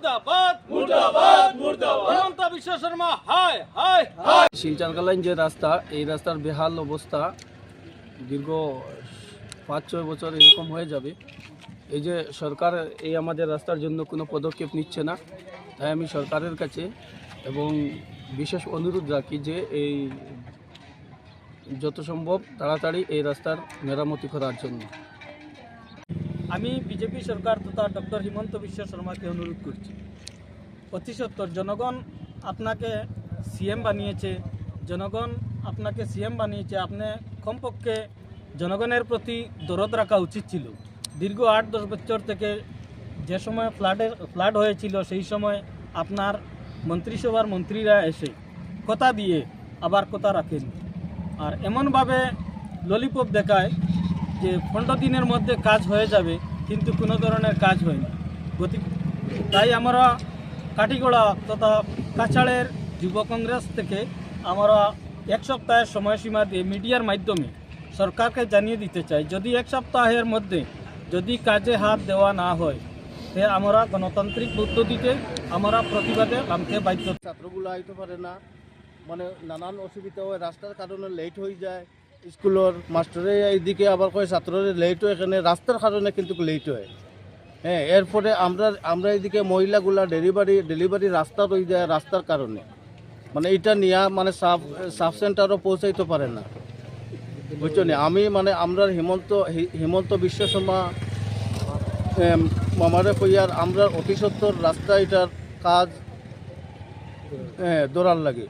মুর্দাবাদ মুর্দাবাদ মুর্দাবাদ হিমন্ত বিশ্ব শর্মা হায় হায় হায়। Silchar line যে রাস্তা, এই রাস্তার বেহাল অবস্থা দীর্ঘ 5-6 বছর এরকম হয়ে যাবে। এই যে সরকার এই আমাদের রাস্তার জন্য কোনো পদক্ষেপ নিচ্ছে না, তাই আমি সরকারের কাছে এবং বিশেষ অনুরোধ রাখি যে এই যত সম্ভব তাড়াতাড়ি এই রাস্তার মেরামতি করার জন্য। আমি বিজেপি সরকার তথা ডক্টর হিমন্ত বিশ্ব শর্মাকে অনুরোধ করছি, অতি সত্বর জনগণ আপনাকে সিএম বানিয়েছে, আপনি কমপক্ষে জনগণের প্রতি দরদ রাখা উচিত ছিল। দীর্ঘ 8-10 বছর থেকে যে সময় ফ্লাড হয়েছিল, সেই সময় আপনার মন্ত্রিসভার মন্ত্রীরা এসে কথা দিয়ে আবার কথা রাখেন, আর এমনভাবে ললিপপ দেখায় যে 15 দিনের মধ্যে কাজ হয়ে যাবে, কিন্তু কোনো ধরনের কাজ হয়নি। তাই আমরা কাটিগড়া তথা কাছাড়ের যুব কংগ্রেস থেকে আমরা 1 সপ্তাহের সময়সীমা দিয়ে মিডিয়ার মাধ্যমে সরকারকে জানিয়ে দিতে চাই, যদি 1 সপ্তাহের মধ্যে যদি কাজে হাত দেওয়া না হয়, তে আমরা গণতান্ত্রিক পদ্ধতিতে আমরা প্রতিবাদে নামতে বাধ্য। ছাত্রগুলো আইতে পারে না, মানে নানান অসুবিধা হয়, রাস্তার কারণে লেট হয়ে যায়। স্কুলের মাস্টারে এইদিকে আবার কয় ছাত্রদের লেট হয়, এখানে রাস্তার কারণে কিন্তু লেট হয়। হ্যাঁ, এরপরে আমরা এইদিকে মহিলাগুলা ডেলিভারি রাস্তা রয়ে যায় রাস্তার কারণে, মানে এটা নিয়ে মানে সাব সেন্টারও পৌঁছাইতে পারে না, বুঝছো না। আমি মানে আমরা হিমন্ত বিশ্ব শর্মা আমারে কইয়ার আমরা অতি সত্তর রাস্তা এটার কাজ দৌড়ার লাগে।